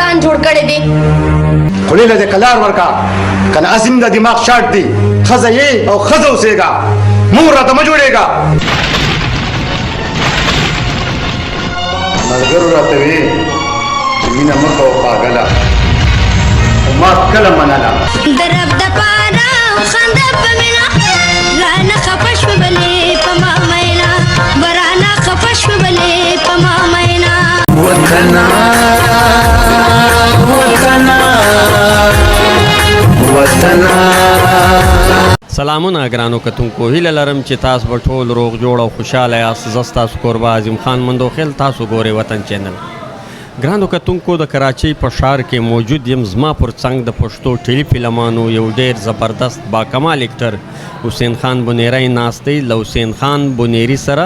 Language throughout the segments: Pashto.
ځان جوړ کړی دی. خولې له دې کلار ورکا کنه اسیم د دماغ شاټ دی ښځه یې او ښځه اوسېږه مور راته مه جوړېږه. ملګرو راته وې چې مینه مه کوه پاګله خو ما کله منله د رب دپاره خنده په مینه رانه خفه شوې بلې په ما مینا برانه خفه شوې بلې په ما مینا وطنا وطنا وطنا. سلامونه ګرانو کتونکو، هیله لرم چې تاسو به ټول روغ جوړ او خوشحاله یاست. زه ستاسو کوربه عظیم خان مندوخیل، تاسو ګورئ وطن چینل. ګرانو کتونکو، د کراچۍ په ښار کې موجود یم. زما پر څنګ د پښتو ټیلی فلمانو یو ډیر زبردست باکمال اکټر حسین خان بنیری ناست دی. له حسین خان بنیری سره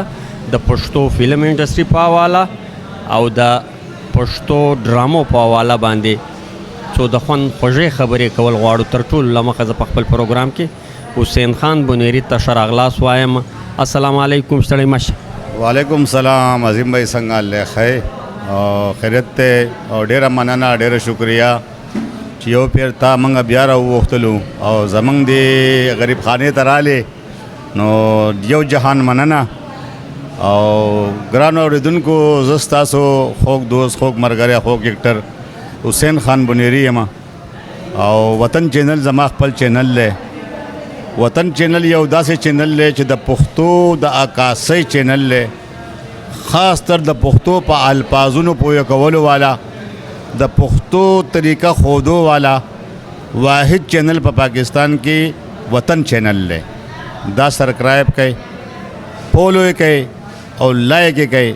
د پښتو فلم انډسټري په حواله او د پښتو ډرامو په حواله باندې څو د خوند خوږې خبرې کول غواړو. تر ټولو له مخه زه په خپل پروګرام کې حسین خان بنیری ته ښه راغلاست وایم. السلام علیکم ستړی مشه. وعلیکم السلام عظیم بھائی، څنګه الله خیر او خیریت ته او ډیره مننه، ډیره شکریا چې یو پیر تا موږ بیا راووختلو او زمونږ د غریب خانې ته رالې، نو یو جهان مننه. او ګرانو اورېدونکو، زه ستاسو خوږ دوست، خوږ ملګری، خوږ اکټر حسین خان بنیری یم او وطن چینل زما خپل چینل دی. وطن چینل یو داسې چینل دی چې د پښتو د عکاسۍ چینل دی، خاص تر د پښتو په الفاظونو پوهه کولو والا، د پښتو طریقه خودو والا واحد چینل په پاکستان کې وطن چینل دی. دا سبسکرائب کړئ، فالو یې کړئ او لایک یې کړئ.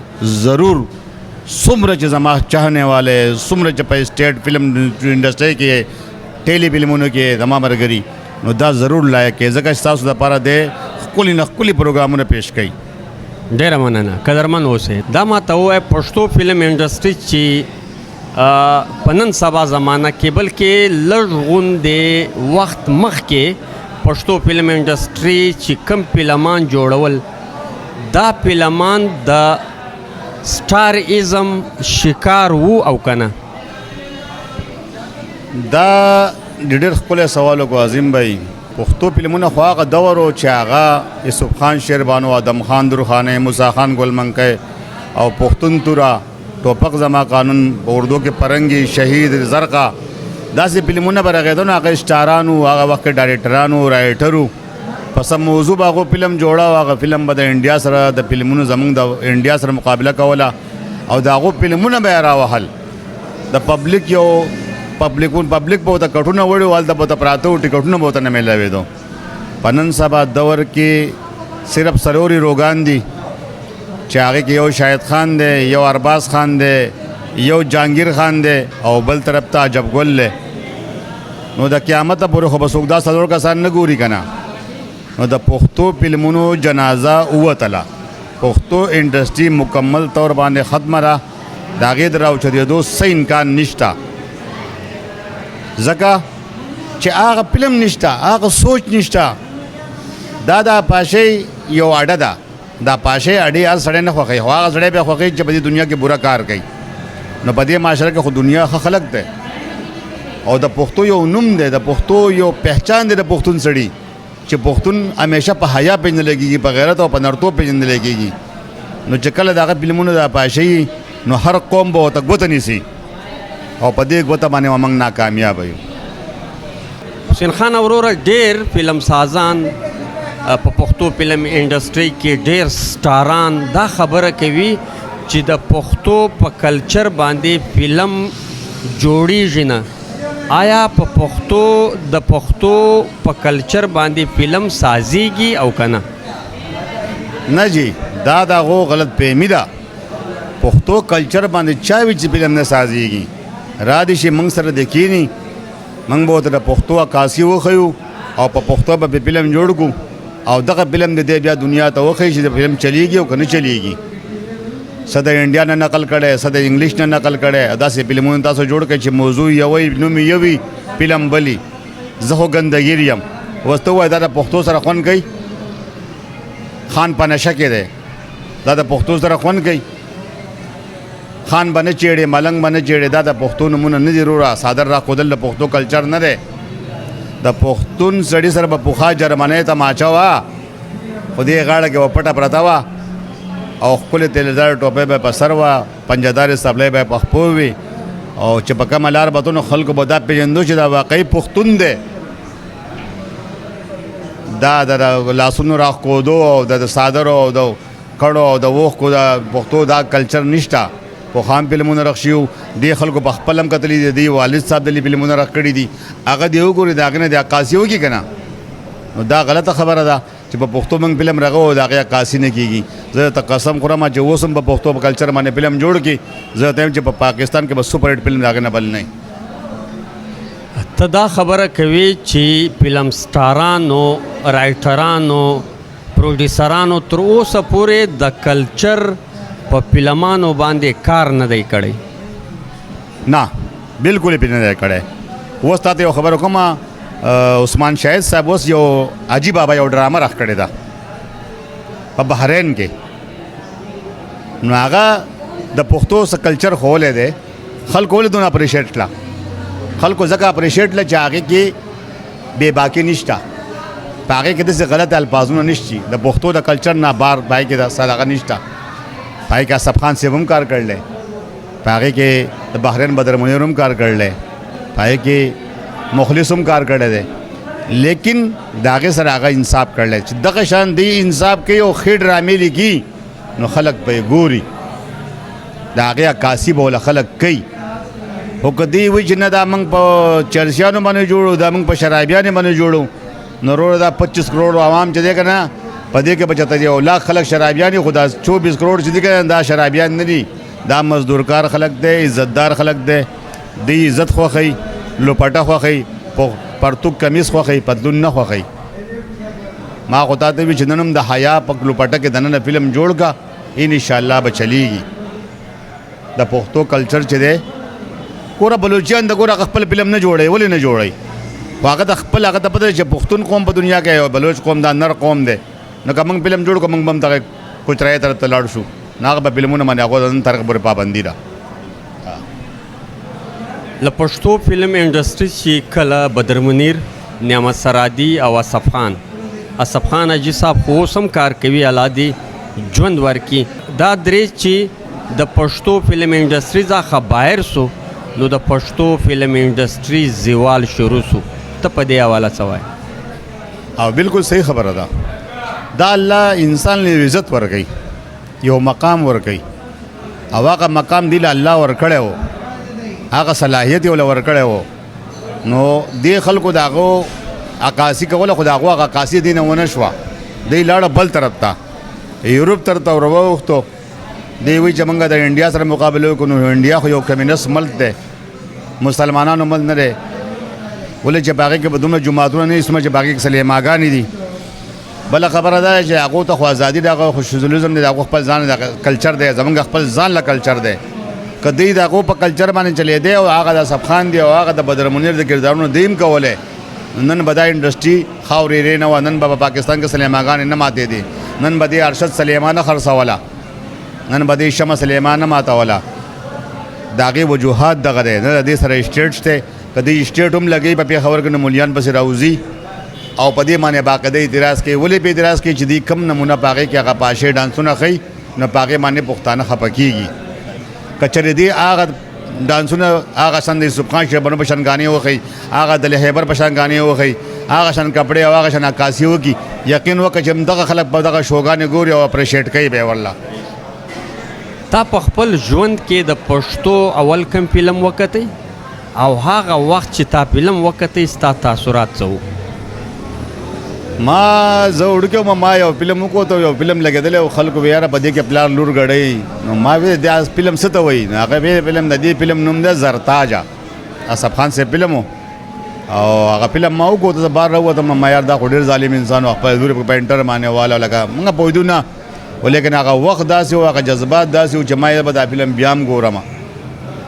ضرور څومره چې زما چاهنے والے، څومره چې په اسټیټ فلم انډسټري کې ټیلی فلمونو کې زما ملګري، نو دا ضرور لایک کړئ، ځکه چې تاسو دپاره د ښکلي نه ښکلي پروګرامونه پیش کوي. ډیره مننه، قدرمن اوسئ. دا ماته ووایه پښتو فلم انډسټري چې په نن سبا زمانه کې بلکې لږ غوندې وخت مخکې پښتو فلم انډسټري چې کم فلمان جوړول، دا فلمان د سټار ایزم شکار وو او کنه؟ دا ډېر ښکلی سوال وکړو عظیم بھائی. پښتو فلمونه خو هغه دور و چې هغه یوسف خان شیربانو، ادم خان درخانۍ، موسی خان ګلمنکی او پښتون توره، ټوپک زما قانون، په اردو کې پرنګي، شهید، زرقه، داسې فلمونه به رغېدل. نو هغه سټارانو، هغه وخت کې ډایرکټرانو، رایټرو په سم موضوع به هغو فلم جوړه او هغه فلم به د انډیا سره د فلمونو زمونږ د انډیا سره مقابله کوله او د هغو فلمونه به یې راوهل. د پبلک یو پبلک به ورته کټونه وړي او هلته به ورته پراته وو، ټکټونه به ورته نه میلاوېدو. په نن سبا دور کې صرف څلورې روګان دي چې هغې کې یو شاهد خان دی، یو ارباز خان دی، یو جهانګیر خان دی او بل طرف ته عجب ګل دی. نو د قیامته پورې خو به څوک دا څلور کسان نه ګوري که نه. نو د پښتو فلمونو جنازه ووتله، پښتو انډسټري مکمل طور باندې ختمه ده، د هغې د راوچتېدو څه امکان نشته، ځکه چې هغه فلم نشته، هغه سوچ نشته. دا د پاشۍ یو اډه ده، دا پاشۍ اډې هر سړی نه خوښوي، خو هغه سړی بیا خوښوي چې په دې دنیا کې بوره کار کوي. نو په دې معاشره کې خو دنیا ښه خلک دی او د پښتو یو نوم دی، د پښتو یو پہچان دی د پښتون سړي، چې پښتون همیشه په حیا پېژندل کېږي، په غیرت او په نرتوب پېژندل کېږي. نو چې کله د هغه فلمونه د پاشۍ نو هر قوم به ورته ګوته نیسي او په دې ګوته باندې به موږ ناکامیابه یو. حسین خان وروره، ډېر فلم سازان په پښتو فلم انډسټري کې، ډېر سټاران دا خبره کوي چې د پښتو په کلچر باندې فلم جوړیږي نه. آیا په پښتو د پښتو په کلچر باندې فلم سازیږي او که نه؟ نه جی، دا د هغو غلط فهمي ده. پښتو کلچر باندې چا وي چې فلم نه سازیږي؟ را دي چې موږ سره د کښېني، موږ به ورته د پښتو عکاسي وښیو او په پښتو به فلم جوړ کړو او دغه فلم د دې بیا دنیا ته وښیي چې د فلم چلیږي او که نه چلیږي. څه د انډیا نه نقل کړی، څه د انګلیش نه نقل کړی، داسې فلمونه تاسو جوړ کړئ چې موضوع یو وي، نوم یې یو وي، فلم بلي. زه خو ګندګیر یم، اوس ته ووایه دا د پښتو سره خوند کوي؟ خان په نشه کې دی، دا د پښتو سره خوند کوي؟ خان باندې چیړې ملنګ باندې چیړې دا د پښتو نمونه نه دي وروره صادر راښودل د پښتو کلچر نه دی د پښتون سړي سره به پخوا جرمنۍ تماچه وه خو دې غاړه کې به پټه پرته وه او ښکلې تیلهدار ټوپۍ به په سر وه پنجهدارې سبلۍ به په خپو وي او چې په کومه لار به نو خلکو به دا پېژندو چې دا واقعي پښتون دی دا د لاسونو راښکودو او د صادرو او د کړو او د اوښکو د پښتو دا کلچر نشته پخوا هم فلمونه رخ شوي دې خلکو په خپل هم کتلي دي دې والد صاحب دلې فلمونه رخ کړي دي هغه دې وګوري د هغې نه د عکاسي وکړي که نه نو دا غلطه خبره ده چې په پښتو موږ فلم رغو د هغې عکاسي نه کېږي زه ته قسم خورم چې اوس هم په پښتو په کلچر باندې فلم جوړ کړي زه ته چې په پاکستان کې به سپر هټ فلم د هغې نه بل نه ته دا خبره کوي چې فلم سټارانو رایټرانو پروډیوسرانو تر اوسه پورې د کلچر په فلمانو باندې کار نه دی کړی نه بالکل یې نه دی کړی اوس تا ته یو خبره کوم عثمان شاهد صاحب اوس یو عجیب بابا یو ډرامه راخ کړې ده په بحرین کې نو هغه د پښتو څه کلچر ښوولی دی خلکو ولې دونه اپریشیټ کړه خلکو ځکه اپریشیټ کړه چې هغې کې بې باکي نشته په هغې کې داسې غلط الفاظونه نشته د پښتو د کلچر نه بار پای کې دغه نشته پای کې اصف خان صاحب هم کار کړلی په هغې کې د بحرین بدر منیر هم کار کړلی پای کې مخلص هم کار کړی دی لیکن د هغې سره هغه انصاف کړلی چې دغه شان دی انصاف کوي او ښې ډرامې لیکي نو خلک به یې ګوري د هغې عکاسي به له خلک کوي خو که دوی وایي چې نه دا موږ په چرسیانو باندې جوړو دا موږ په شرابیانو باندې جوړو نو وروره دا 25 کروڑ عوام چې دی که نه په دې کې به چېرته 1 لاکھ خلک شرابیان خو دا 24 کروڑ چې دي که دا شرابیان نه دي دا مزدورکار خلک دی عزتدار خلک دی دی عزت خوښوي لوپټه خوښوي پرتوک کمیز خوښوي پتلون نه خوښوي ما خو تا ته وي چې نن هم د حیا په لوپټه کې دننه فلم جوړ کا انشاءالله به چلیږي د پښتو کلچر چې دی ګوره بلوچیان د ګوره خپل فلم نه جوړوي ولې نه جوړوي خو هغه د خپل هغه ته پته چې پښتون قوم په دنیا کې بلوچ قوم دا نر قوم دی نو که موږ فلم جوړ کړو موږ به هم دغه کوچرایې طرف ته لاړ شو نو هغه به فلمونه باندې هغو نن تر پورې پابندي ده له پښتو فلم انډسټري چې کله بدر منیر نعمت سرادي او اصف خان حاجي صاحب خو اوس هم کار کوي الله دې ژوند ورکړي دا درې چې د پښتو فلم انډسټري څخه بهر سو نو د پښتو فلم انډسټري زوال شروع سو ته په دې حواله څه وایې او بالکل صحیح خبره ده دا الله انسان له عزت ورکوي یو مقام ورکوي او هغه مقام دی له الله ورکړی و هغه صلاحیت یې له ورکړی و نو دې خلکو د هغو عکاسي کوله خو د هغو هغه عکاسي دې نه ونه شوه دی لاړه بل طرف ته یورپ طرف ته ورووښتو دی وایي چې موږ د انډیا سره مقابله وکړو نو انډیا خو یو کمیونست ملک دی مسلمانانو ملک نه دی ولې چې په هغې کې به دومره جوماتونه نه وي څومره چې په هغې کې سلیماګانې دي بله خبره دا ده چې هغو ته خو ازادي د هغه خو شوزلیزم دی د هغو خپل ځان کلچر دی زموږ خپل ځان له کلچر دی که دوی د هغو په کلچر باندې چلېدی او هغه د اصف خان دی او هغه د بدر منیر د کردارونو دیم کولی نن به دا انډسټري خاورېرې نه وه نن به په پاکستان کې سلیماګانې نه ماتېدې نن به دې ارشد سلیمان نه خرڅوله نن به دې شمه سلیمان نه ماتوله د هغې وجوهات دغه دی نه د دې سره اسټیټ شته که دې اسټیټ هم لګوي په پېښور کې نو مولیان پسې راوځي او په دې باندې باقاعده اعتراض کوي ولې په اعتراض کوي چې دې کم نمونه په هغې کې هغه پاشې ډانسونه ښیي نو په هغې باندې پښتانه خفه کېږي که چېرې دې هغه ډانسونه هغه شان د یوسف خان شیبانو په شان ګانې وښیي هغه د خیبر په شان ګانې وښیي هغه شان کپړې او هغه شان عکاسي وکړي یقین وکړه چې دغه خلک په دغه شوګانې ګوري او اپریشیټ کوي به والله تا په خپل ژوند کې د پښتو اول کم فلم وکتی او هغه وخت چې تا فلم وکتی ستا تاثرات څه وو ما زه وړوکی وم ما یو فلم وکوت یو فلم لګېدلی او خلکو به یاره په دې کې پلار لور ګډوي نو ما ویل دا فلم څه ته وایي نو هغه ویل فلم د دې فلم نوم دی زرتاجه اصف خان صاحب فلم و او هغه فلم ما وکوت زه بار راووتم ما یار دا خو ډېر ظالم انسان و خپل لورې په پینټر باندې والا لکه موږ پوهېدو نه ولیکن هغه وخت داسې و هغه جذبات داسې و چې ما به دا فلم بیا هم ګورم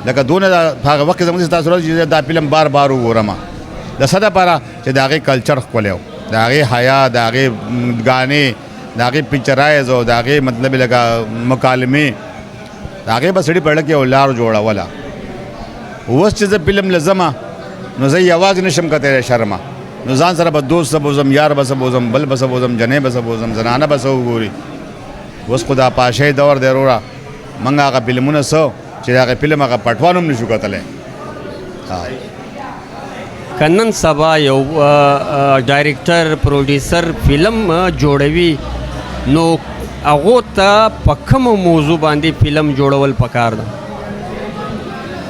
لکه دونه هغه وخت کې زموږ تاثرات چې دا فلم بار بار وګورم د څه دپاره چې د هغې کلچر ښکلی و د هغې حیا د هغې ګانې د هغې پکچرایز او د هغې مطلب لکه مکالمې هغې به سړي په اړه کې یو لار جوړوله. اوس چې زه فلم لزمه نو زه یوازې نشم کتلی شرمه، نو ځان سره به دوست به بوزم، یار به څه بوزم، بل به څه بوزم، جنۍ به څه بوزم، زنانه به څه وګوري. اوس خو دا پاشۍ دور دی وروره، موږ هغه فلمونه څه چې د هغې فلم هغه پټوان هم نشو کتلی. که نن سبا یو ډایرکټر پروډیوسر فلم جوړوي نو هغو ته په کومو موضوع باندې فلم جوړول پکار ده؟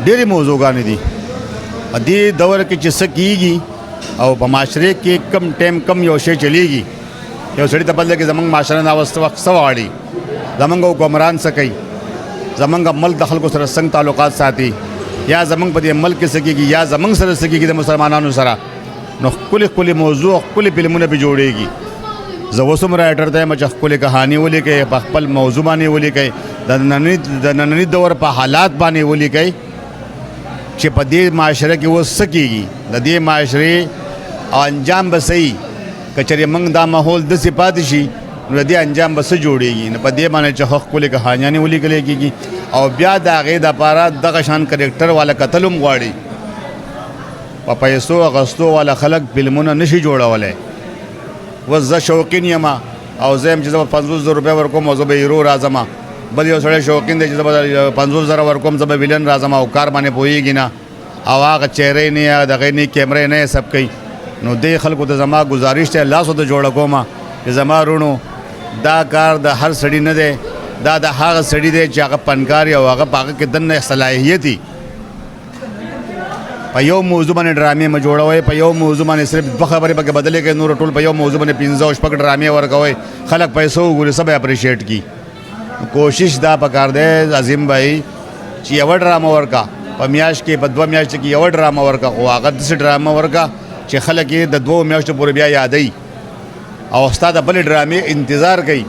ډېرې موضوعګانې دي په دې دور کې چې څه کېږي او په معاشرې کې کم ټایم کم یو شی چلیږي. یو سړي ته پته لګي زموږ معاشره ناوسته وخت څه غواړي، زموږ حکمران څه کوي، زموږ ملک د خلکو سره څنګه تعلقات ساتي، یا زموږ په دې ملک کې څه کېږي، یا زموږ سره څه کېږي د مسلمانانو سره. نو ښکلې ښکلې موضوع ښکلې فلمونه پرې جوړېږي. زه اوس هم رایټر ته یم چې ښکلې کهاني ولیکئ، په خپل موضوع باندې ولیکئ، د ننني دور په حالات باندې ولیکئ چې په دې معاشره کې اوس څه کېږي، د دې معاشرې او انجام به صحیح که چېرې موږ دا ماحول داسې پاتې شي نو د دې انجام به څه جوړېږي. نو په دې باندې چې ښه ښکلې کهانیانې ولیکلی کېږي او بیا د هغې دپاره دغه شان کرکټر والا کتل هم غواړي. په پیسو اخیستو والا خلک فلمونه نشي جوړولی. اوس زه شوقین یم او زه یم چې زه به 50,000 روپۍ ورکوم او زه به هیرو راځم. بل یو سړی شوقین دی چې زه به 50,000 ورکوم زه به ویلن راځم او کار باندې پوهېږي نه او هغه چهرې نه یا دغې نه کیمرې نه سب کوي. نو دې خلکو ته زما ګزارش دی لاسو ته جوړه کومه چې زما رونو دا کار د هر سړي نه دی، دا د هغه سړي دی چې هغه فنکار او هغه په هغه کې دننه صلاحیت وي. په یو موضوع باندې ډرامې مه جوړوئ، په یو موضوع باندې صرف دوه خبرې پکې بدلې کړئ، نور ټول په یو موضوع باندې 15 او 6 ډرامې ورکوئ، خلک پیسو وګوري سب اپریشیټ کړي. کوشش دا پکار دی عظیم بھائی چې یوه ډرامه ورکا په میاشت کې، په 2 میاشتو کې یوه ډرامه ورکا، خو هغه داسې ډرامه ورکا چې خلک یې د 2 میاشتو پورې بیا یادوي او ستا د بلې ډرامې انتظار کوي.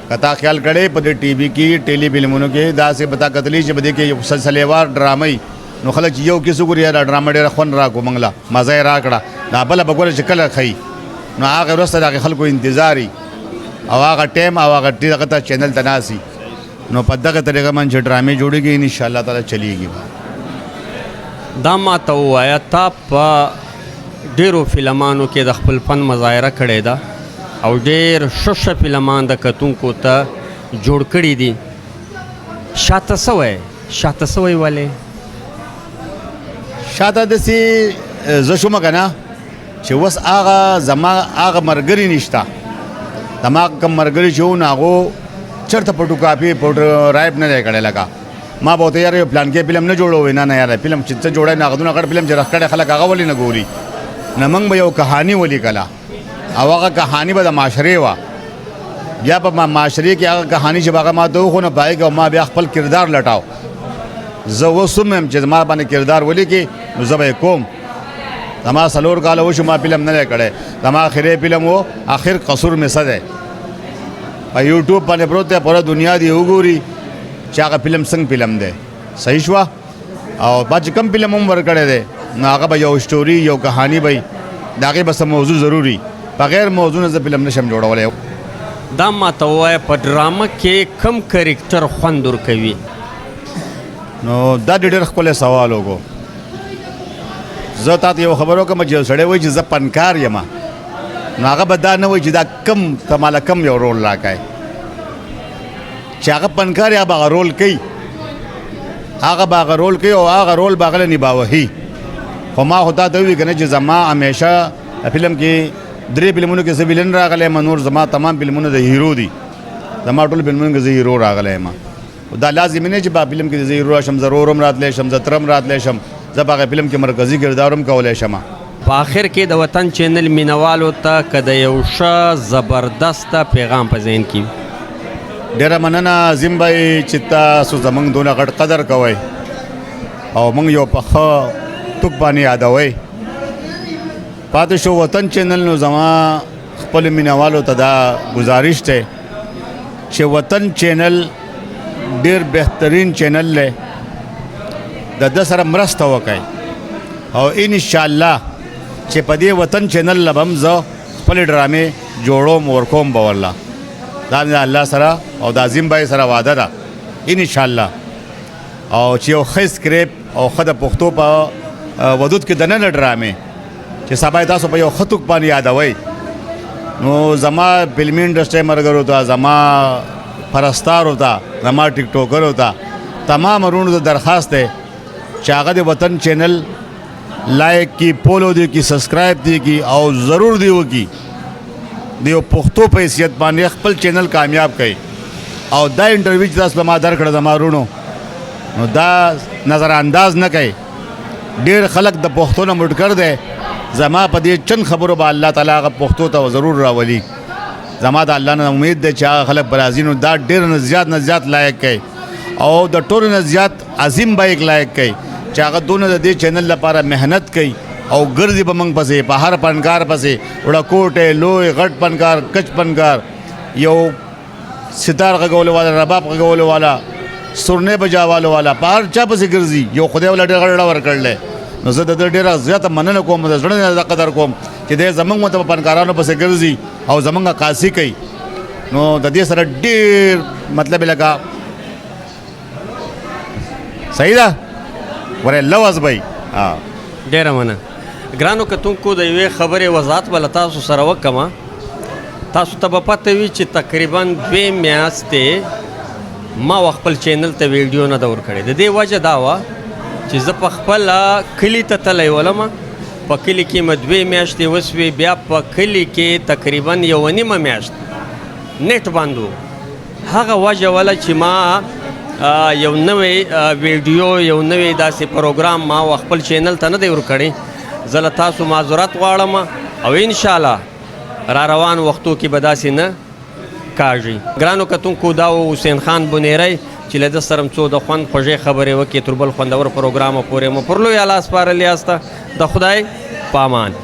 که تا خیال کړی په دې ټي وي کې ټیلی فلمونو کې داسې به تا کتلی چې په دې کې یو سلسلهوار ډرامه نو خلک چې یو کیسه ګوري دا ډرامه ډېره خوند راکړو موږ له مزه یې راکړه، دا بله به ګوره چې کله ښیي نو هغه وروسته د هغې خلکو انتظار وي او هغه ټایم او هغه دغه ته چینل ته ناست نو په دغه طریقه باندې چې ډرامې جوړېږي انشاءالله تعالی چلیږي. دا ما ته ووایه تا په ډېرو فلمانو کې د خپل فن مظاهره کړې ده او ډېر ښه فلمان د کتونکو ته جوړ کړي دي. شاته څه وایې؟ شاته څه وایې ولې؟ شاته داسې زه شومه که نه چې اوس هغه زما هغه ملګري نشته، زما کوم ملګري چې وو نو هغو چېرته فوټوکاپي رایب نه دی کړی. لکه ما به ورته یاره یو پلان کې فلم نه جوړوئ، نه یاره فلم چې څه جوړوي نو هغه دونه غټ فلم چې رخ کړی خلک هغه ولې نه ګوري. نه موږ به یو کهاني ولیکله او هغه کهاني به د معاشرې وه، بیا په معاشرې کې هغه کهاني چې به هغه ما ته وښو نو په هغې کې ما بیا خپل کردار لټاو. زه اوس هم یم چې زما باندې کردار ولیکي نو زه به یې کوم. زما 4 کاله وشو ما فلم نه دی کړی، زما آخري فلم و آخر قصور مې څه دی په یوټیوب باندې پروت دی، پوره دنیا دی وګوري چې هغه فلم څنګه فلم دی. صحیح شوه او با چې کوم فلم هم ورکړی دی نو هغه به یو سټوري یو کهاني به د هغې به څه موضوع ضروري، بغیر موضوع نه زه فلم نشم جوړولی. دا ما ته ووایه په ډرامه کې کوم کرکټر خوند ورکوي؟ نو دا ډېر ښکلی سوال وکړو. زه تا ته یو خبر وکړم چې یو سړی وایي چې زه فنکار یم نو هغه به دا نه وایي چې دا کم ته ماله کم یو رول راکوي چې هغه فنکار یا به هغه رول کوي، هغه به هغه رول کوي او هغه رول به هغه له نباوهي. خو ما خو تا ته ووایي که نه چې زما همیشه فلم کې 3 فلمونو کې زه ویلن راغلی یم، نور زما تمام فلمونه د هیرو دي، زما ټول فلمونو کې زه هیرو راغلی یم. دا لازمي نه چې په فلم کې زه هیرو راشم، زه رور هم راتلی شم، زه تره هم راتلی شم، زه په هغې فلم کې مرکزي کردار هم کولی شم. په آخر کې د وطن چینل مینوالو ته که د یو ښه زبردسته پیغام په ذهن کې ډېره مننه عظیم بھائی چې تاسو زموږ دونه غټ قدر کوئ او موږ یو په ښه توک باندې یادوئ. پاتې شو وطن چینل نو زما خپلو مینوالو ته دا گزارش دی چې وطن چینل ډېر بهترین چینل دی، د ده سره مرسته وکړئ او انشاءالله چې په دې وطن چینل له به هم زه خپلې ډرامې جوړوم ورکوم به والله. دا مې د الله سره او د عظیم بھائی سره وعده ده ان شاء الله او چې یو ښه سکریپ او ښه د پښتو په ودود کې دننه ډرامې چې سبا یې تاسو په یو ښه توک باندې یادوئ نو زما فلمي انډسټرۍ ملګرو ته زما پرستارو ته زما ټیک ټوکرو ته تمام ورونو ته درخواست دی چې هغه د وطن چینل لایک کی فالو دی کی سبسکرایب دی کی او ضرور دی وکي د یو پښتو په حیثیت باندې خپل چینل کامیاب کړي او دا انټرویو چې تاسو ما درکړه زما ورونو نو دا نظر انداز نه کوي ډېر خلک د پښتو نه مډ کړ دی زما په دې چند خبرو به الله تعالی هغه پښتو ته ضرور راولي زما د الله نه امید ده چې هغه خلک برازي نو دا ډېر نه زیات لایق کوي او د ټولو نه زیات عظیم بایک لایق کوي چې هغه دونه د دې چینل لپاره محنت کوي او ګرځي به موږ پسې په هر فنکار پسې وړکوټې لوی غټ فنکار کچ فنکار یو ستار غږولو والا رباب غږولو والا سرنې بجاوالو والا په هر چا پسې ګرځي یو خدای ولا ډېر غړ ورکړلی نو زه د ډېره زیاته مننه کوم د زړه نه قدر کوم چې دی زموږ مته په فنکارانو پسې ګرځي او زموږ عکاسي کوي نو د دې سره ډېر مطلب یې لکه صحیح ده ورې لوز بی ډېره مننه ګرانو کتونکو د یوې خبرې وضاحت به له تاسو سره وکړم تاسو ته به پته وي چې تقریبا 2 میاشتې ما خپل چینل ته ویډیو نه ده ورکړې د دې وجه دا وه چې زه په خپله کلي ته تللی ولم په کلي کې مې 2 میاشتې وسوې بیا په کلي کې تقریبا 1.5 میاشت نیټ بند و هغه وجه وله چې ما یو نوی ویډیو یو نوی داسې پروګرام ما خپل چینل ته نه دی ورکړی زه له تاسو معذرت غواړم او انشاءالله را روان وختو کې به داسې نه کاږي ګرانو کتونکو دا و حسین خان بنیری چې له ده سره م څو د خوند خوږې خبرې وکړې تر بل خوندور پروګرامه پورې مو پر لوی الله سپارلې یاسته د خدای په امان